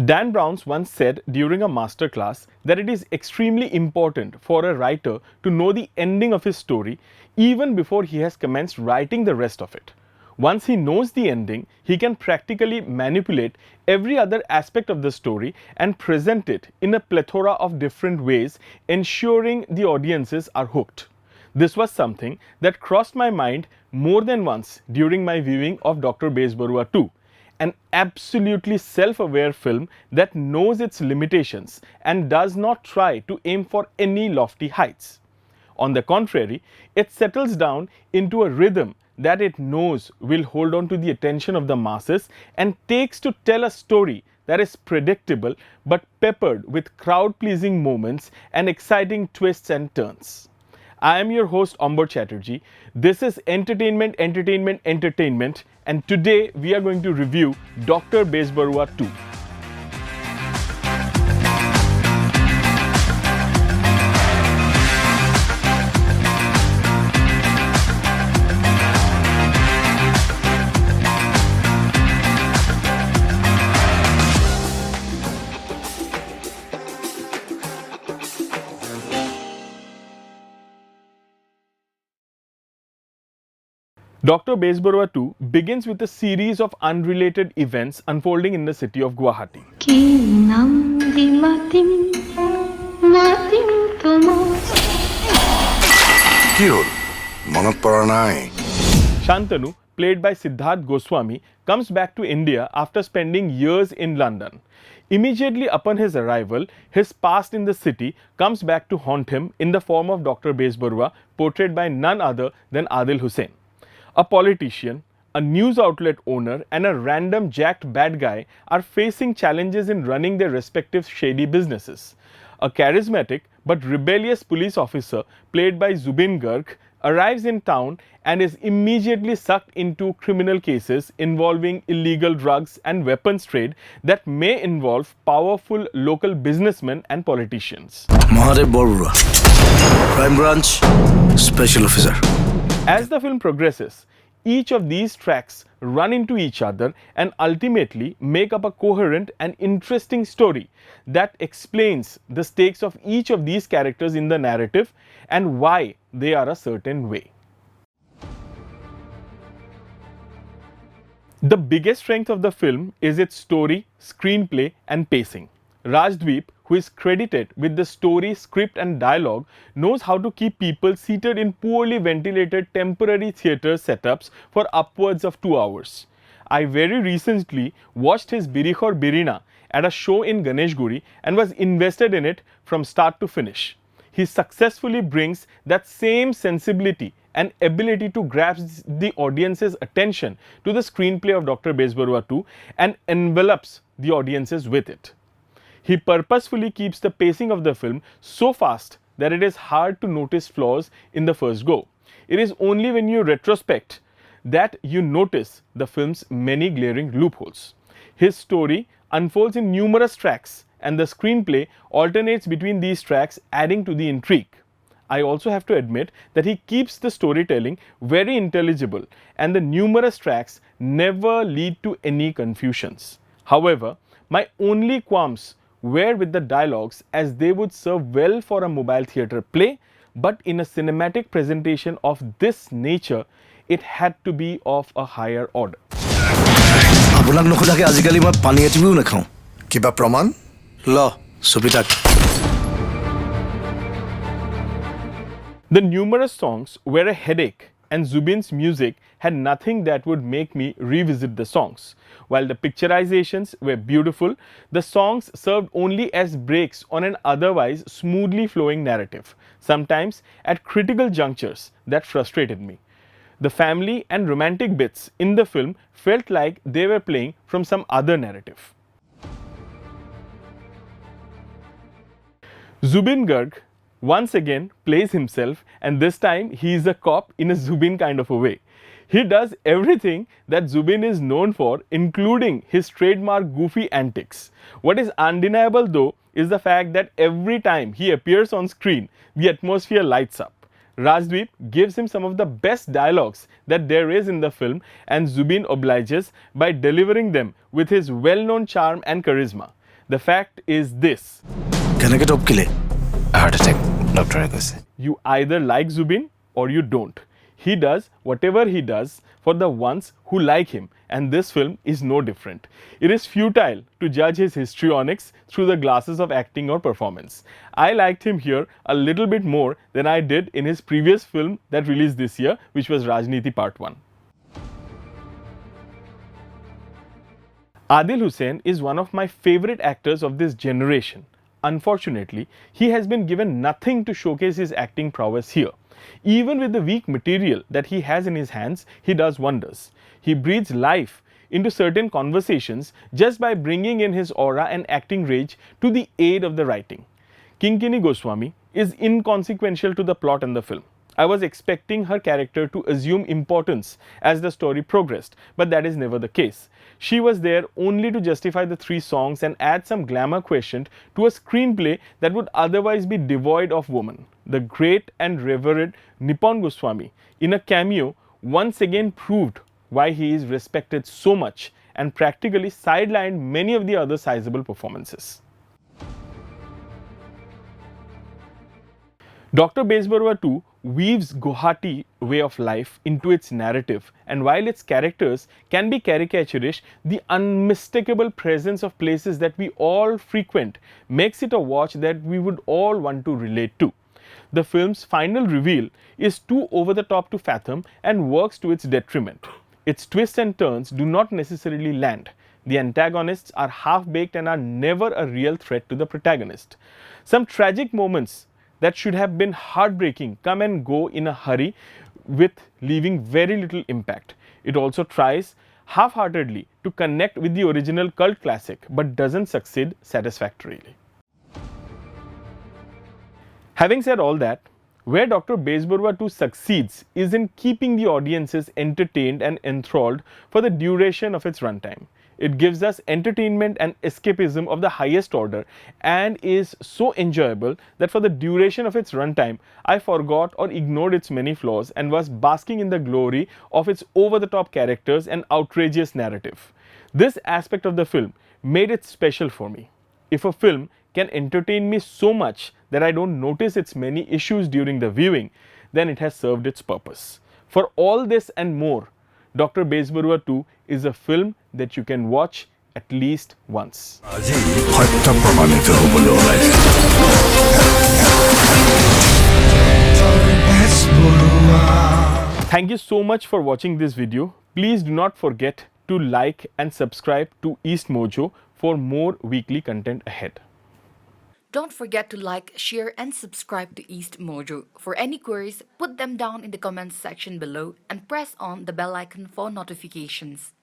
Dan Brown's once said during a masterclass that it is extremely important for a writer to know the ending of his story even before he has commenced writing the rest of it. Once he knows the ending, he can practically manipulate every other aspect of the story and present it in a plethora of different ways, ensuring the audiences are hooked. This was something that crossed my mind more than once during my viewing of Dr. Bezbaruah 2, an absolutely self-aware film that knows its limitations and does not try to aim for any lofty heights. On the contrary, it settles down into a rhythm that it knows will hold on to the attention of the masses and takes to tell a story that is predictable but peppered with crowd-pleasing moments and exciting twists and turns. I am your host Ambar Chatterjee. This is Entertainment, Entertainment, Entertainment, and today we are going to review Dr. Bezbaruah 2. Dr. Bezbaruah 2 begins with a series of unrelated events unfolding in the city of Guwahati. Shantanu, played by Siddharth Goswami, comes back to India after spending years in London. Immediately upon his arrival, his past in the city comes back to haunt him in the form of Dr. Bezbaruah, portrayed by none other than Adil Hussain. A politician, a news outlet owner, and a random jacked bad guy are facing challenges in running their respective shady businesses. A charismatic but rebellious police officer, played by Zubeen arrives in town and is immediately sucked into criminal cases involving illegal drugs and weapons trade that may involve powerful local businessmen and politicians. Adil Hussain, Crime Branch, Special Officer. As the film progresses, each of these tracks run into each other and ultimately make up a coherent and interesting story that explains the stakes of each of these characters in the narrative and why they are a certain way. The biggest strength of the film is its story, screenplay, and pacing. Rajdeep, who is credited with the story, script, and dialogue, knows how to keep people seated in poorly ventilated temporary theatre setups for upwards of 2 hours. I very recently watched his Birikh Birina at a show in Ganeshguri and was invested in it from start to finish. He successfully brings that same sensibility and ability to grasp the audience's attention to the screenplay of Dr. Bezbaruah 2 and envelops the audiences with it. He purposefully keeps the pacing of the film so fast that it is hard to notice flaws in the first go. It is only when you retrospect that you notice the film's many glaring loopholes. His story unfolds in numerous tracks and the screenplay alternates between these tracks, adding to the intrigue. I also have to admit that he keeps the storytelling very intelligible and the numerous tracks never lead to any confusions. However, my only qualms were with the dialogues, as they would serve well for a mobile theatre play, but in a cinematic presentation of this nature, it had to be of a higher order. Kiba praman? Law, Subitak. The numerous songs were a headache, and Zubeen's music had nothing that would make me revisit the songs. While the picturizations were beautiful, the songs served only as breaks on an otherwise smoothly flowing narrative, sometimes at critical junctures that frustrated me. The family and romantic bits in the film felt like they were playing from some other narrative. Zubeen Garg once again plays himself, and this time he is a cop in a Zubeen kind of a way. He does everything that Zubeen is known for, including his trademark goofy antics. What is undeniable though is the fact that every time he appears on screen, the atmosphere lights up. Rajdeep gives him some of the best dialogues that there is in the film, and Zubeen obliges by delivering them with his well-known charm and charisma. The fact is this. কেনেকে টপকিলে? Heart attack, doctor কৈছে. You either like Zubeen or you don't. He does whatever he does for the ones who like him, and this film is no different. It is futile to judge his histrionics through the glasses of acting or performance. I liked him here a little bit more than I did in his previous film that released this year, which was Rajniti Part 1. Adil Hussain is one of my favorite actors of this generation. Unfortunately, he has been given nothing to showcase his acting prowess here. Even with the weak material that he has in his hands, he does wonders. He breathes life into certain conversations just by bringing in his aura and acting rage to the aid of the writing. Kinkini Goswami is inconsequential to the plot and the film. I was expecting her character to assume importance as the story progressed, but that is never the case. She was there only to justify the 3 songs and add some glamour quotient to a screenplay that would otherwise be devoid of woman. The great and revered Nipon Goswami, in a cameo, once again proved why he is respected so much and practically sidelined many of the other sizable performances. Dr. Bezbaruah too weaves Guwahati way of life into its narrative, and while its characters can be caricaturish, the unmistakable presence of places that we all frequent makes it a watch that we would all want to relate to. The film's final reveal is too over the top to fathom and works to its detriment. Its twists and turns do not necessarily land. The antagonists are half-baked and are never a real threat to the protagonist. Some tragic moments that should have been heartbreaking come and go in a hurry with leaving very little impact. It also tries half-heartedly to connect with the original cult classic but doesn't succeed satisfactorily. Having said all that, where Dr. Bezbaruah 2 succeeds is in keeping the audiences entertained and enthralled for the duration of its runtime. It gives us entertainment and escapism of the highest order and is so enjoyable that for the duration of its runtime, I forgot or ignored its many flaws and was basking in the glory of its over-the-top characters and outrageous narrative. This aspect of the film made it special for me. If a film can entertain me so much that I don't notice its many issues during the viewing, then it has served its purpose. For all this and more, Dr. Bezbaruah 2 is a film that you can watch at least once. Thank you so much for watching this video. Please do not forget to like and subscribe to EastMojo for more weekly content ahead. Don't forget to like, share, and subscribe to EastMojo. For any queries, put them down in the comments section below and press on the bell icon for notifications.